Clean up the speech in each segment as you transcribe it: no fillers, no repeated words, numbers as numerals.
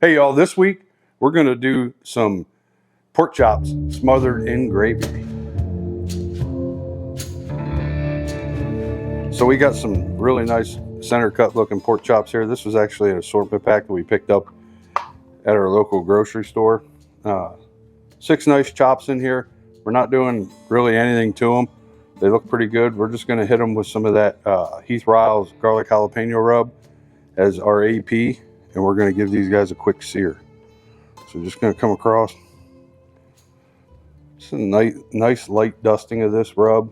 Hey y'all, this week we're gonna do some pork chops smothered in gravy. So we got some really nice center cut looking pork chops here. This was actually an assortment pack that we picked up at our local grocery store. 6 nice chops in here. We're not doing really anything to them. They look pretty good. We're just gonna hit them with some of that HR Garlic Jalapeno Rub as our AP, and we're gonna give these guys a quick sear. So just gonna come across. It's a nice light dusting of this rub.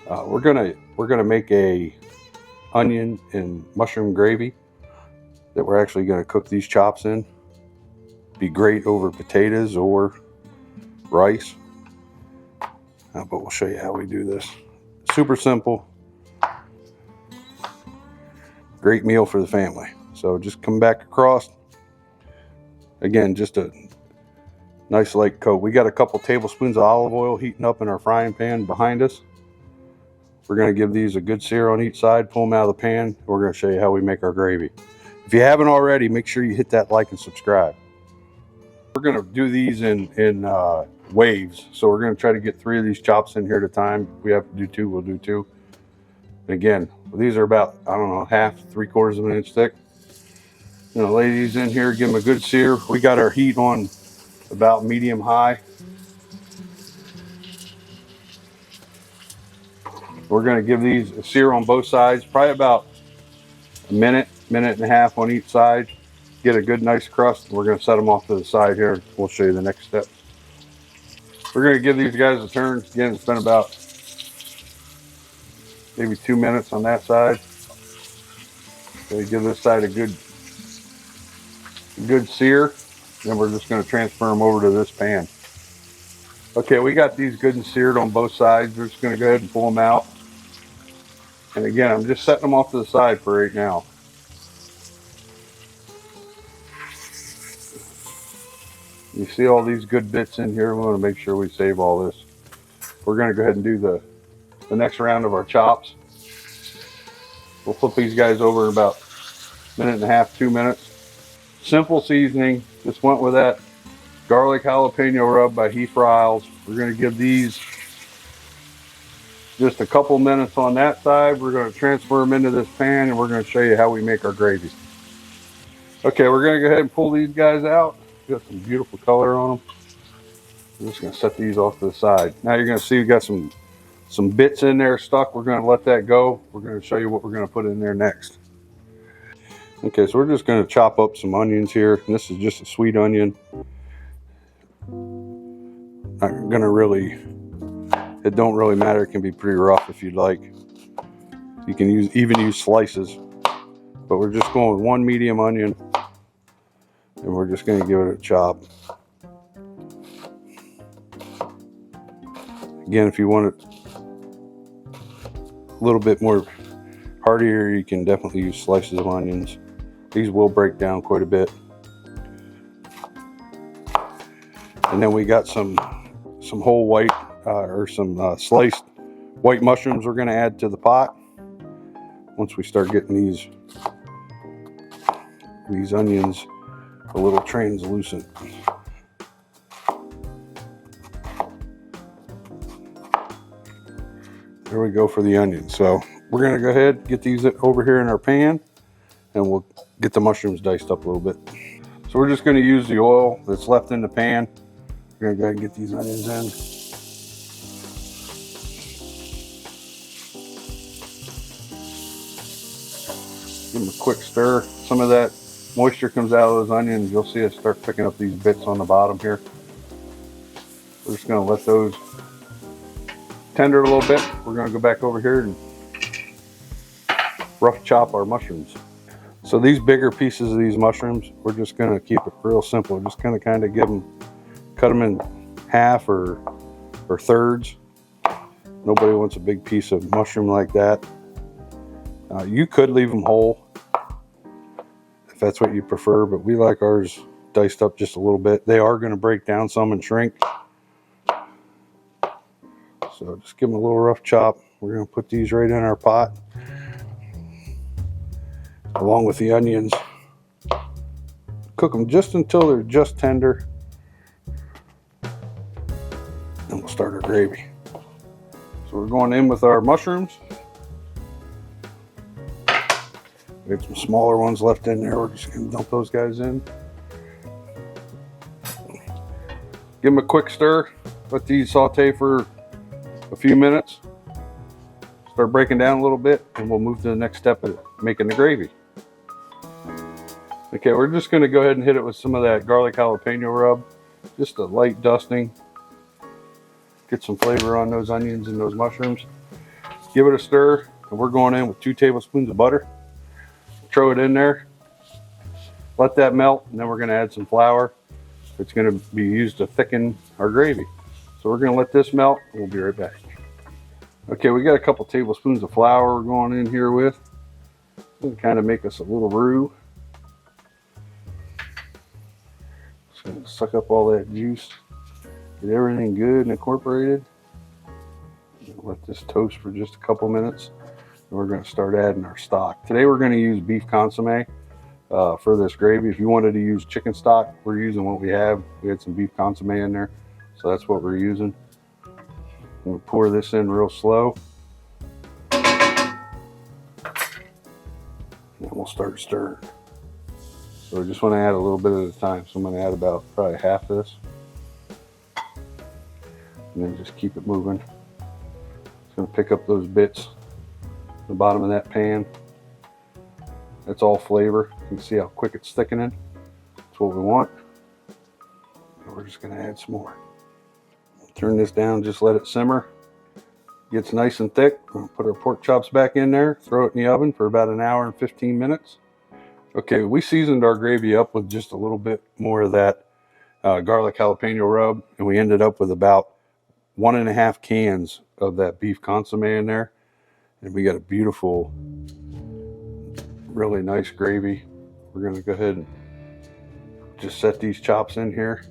We're gonna make a onion and mushroom gravy that we're actually gonna cook these chops in. Be great over potatoes or rice. But we'll show you how we do this. Super simple. Great meal for the family. So just come back across. Again, just a nice light coat. We got a couple tablespoons of olive oil heating up in our frying pan behind us. We're going to give these a good sear on each side, pull them out of the pan. We're going to show you how we make our gravy. If you haven't already, make sure you hit that like and subscribe. We're going to do these in waves. So we're going to try to get 3 of these chops in here at a time. If we have to do 2, we'll do 2. And again, these are about, I don't know, half, 3/4 of an inch thick. You know, lay these in here, give them a good sear. We got our heat on about medium high. We're going to give these a sear on both sides, probably about a minute and a half on each side. Get a good nice crust. We're going to set them off to the side here. We'll show you the next step. We're going to give these guys a turn. Again, it's been about maybe 2 minutes on that side. So give this side a good sear. Then we're just going to transfer them over to this pan. Okay, we got these good and seared on both sides. We're just going to go ahead and pull them out. And again, I'm just setting them off to the side for right now. You see all these good bits in here. We want to make sure we save all this. We're going to go ahead and do the next round of our chops. We'll flip these guys over in about a minute and a half, 2 minutes. Simple seasoning. Just went with that garlic jalapeno rub by HR. We're going to give these just a couple minutes on that side. We're going to transfer them into this pan, and we're going to show you how we make our gravy. Okay, we're going to go ahead and pull these guys out. Got some beautiful color on them. I'm just going to set these off to the side. Now you're going to see we got some bits in there stuck. We're going to let that go. We're going to show you what we're going to put in there next. Okay, so we're just going to chop up some onions here. And this is just a sweet onion. Not going to really, it don't really matter. It can be pretty rough if you'd like. You can even use slices. But we're just going with 1 medium onion. And we're just going to give it a chop. Again, if you want it a little bit more heartier, you can definitely use slices of onions. These will break down quite a bit. And then we got some whole white or some sliced white mushrooms we're going to add to the pot. Once we start getting these onions a little translucent. There we go for the onions. So we're going to go ahead, get these over here in our pan, and we'll get the mushrooms diced up a little bit. So we're just going to use the oil that's left in the pan. We're going to go ahead and get these onions in. Give them a quick stir. Some of that moisture comes out of those onions. You'll see us start picking up these bits on the bottom here. We're just going to let those tender a little bit. We're going to go back over here and rough chop our mushrooms. So these bigger pieces of these mushrooms, we're just going to keep it real simple. We're just going to kind of cut them in half or thirds. Nobody wants a big piece of mushroom like that. You could leave them whole if that's what you prefer, but we like ours diced up just a little bit. They are going to break down some and shrink. So just give them a little rough chop. We're going to put these right in our pot along with the onions. Cook them just until they're just tender. Then we'll start our gravy. So we're going in with our mushrooms. We have some smaller ones left in there. We're just going to dump those guys in. Give them a quick stir. Let these saute for a few minutes. Start breaking down a little bit, and we'll move to the next step of making the gravy. Okay, we're just going to go ahead and hit it with some of that garlic jalapeno rub. Just a light dusting. Get some flavor on those onions and those mushrooms. Give it a stir, and we're going in with 2 tablespoons of butter. Throw it in there. Let that melt, and then we're going to add some flour. It's going to be used to thicken our gravy. So we're going to let this melt, and we'll be right back. Okay, we got a couple tablespoons of flour we're going in here with. It'll kind of make us a little roux. Just going to suck up all that juice. Get everything good and incorporated. Let this toast for just a couple minutes. And we're going to start adding our stock. Today we're going to use beef consommé for this gravy. If you wanted to use chicken stock, we're using what we have. We had some beef consommé in there, so that's what we're using. We'll pour this in real slow. And we'll start stirring. So we just want to add a little bit at a time. So I'm going to add about probably half this. And then just keep it moving. It's going to pick up those bits at the bottom of that pan. That's all flavor. You can see how quick it's thickening. That's what we want. And we're just going to add some more. Turn this down, just let it simmer. Gets nice and thick. We'll put our pork chops back in there, throw it in the oven for about an hour and 15 minutes. Okay, we seasoned our gravy up with just a little bit more of that garlic jalapeno rub, and we ended up with about 1.5 cans of that beef consommé in there. And we got a beautiful, really nice gravy. We're going to go ahead and just set these chops in here.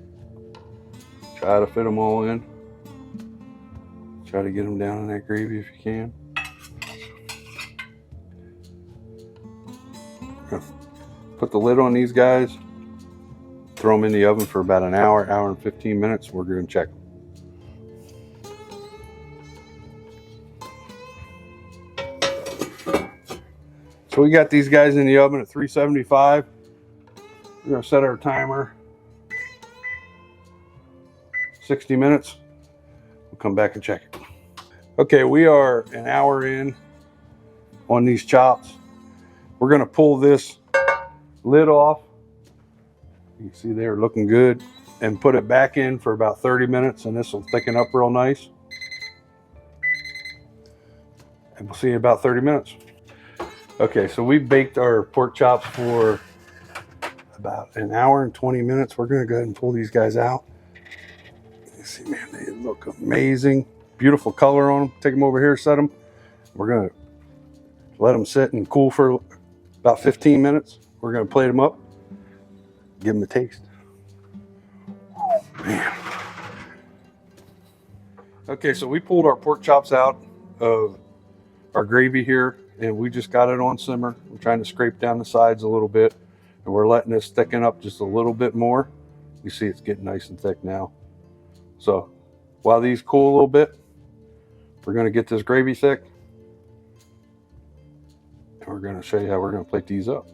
Try to fit them all in. Try to get them down in that gravy if you can. Put the lid on these guys. Throw them in the oven for about an hour, hour and 15 minutes. We're going to check them. So we got these guys in the oven at 375. We're going to set our timer. 60 minutes. We'll come back and check it. Okay, we are an hour in on these chops. We're going to pull this lid off. You can see they're looking good. And put it back in for about 30 minutes, and this will thicken up real nice. And we'll see you in about 30 minutes. Okay, so we baked our pork chops for about an hour and 20 minutes. We're going to go ahead and pull these guys out. You see, man, they look amazing. Beautiful color on them. Take them over here, set them. We're going to let them sit and cool for about 15 minutes. We're going to plate them up, give them a taste. Man. Okay, so we pulled our pork chops out of our gravy here, and we just got it on simmer. We're trying to scrape down the sides a little bit, and we're letting this thicken up just a little bit more. You see it's getting nice and thick now. So while these cool a little bit, we're going to get this gravy thick, and we're going to show you how we're going to plate these up.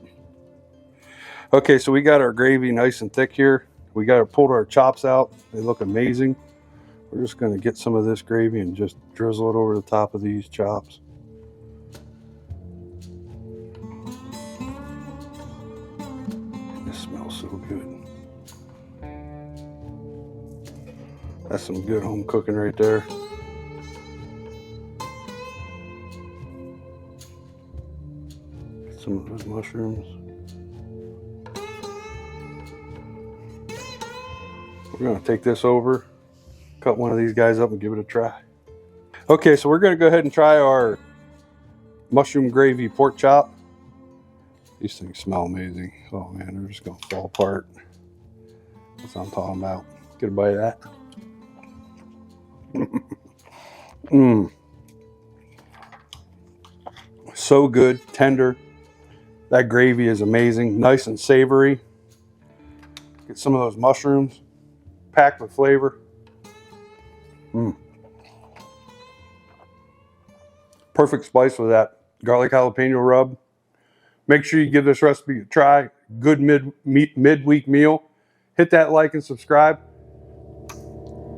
Okay, so we got our gravy nice and thick here. We got pulled our chops out. They look amazing. We're just going to get some of this gravy and just drizzle it over the top of these chops. This smells so good. That's some good home cooking right there. Get some of those mushrooms. We're going to take this over, cut one of these guys up and give it a try. Okay, so we're going to go ahead and try our mushroom gravy pork chop. These things smell amazing. Oh man, they're just going to fall apart. That's what I'm talking about. Get a bite of that. So good, tender. That gravy is amazing, nice and savory. Get some of those mushrooms, packed with flavor. Perfect spice with that garlic jalapeno rub. Make sure you give this recipe a try. Good midweek meal. Hit that like and subscribe.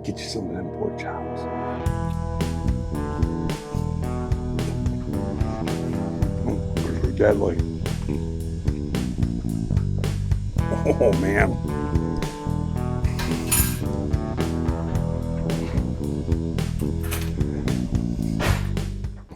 Get you some of them pork chops. They're deadly. Oh man.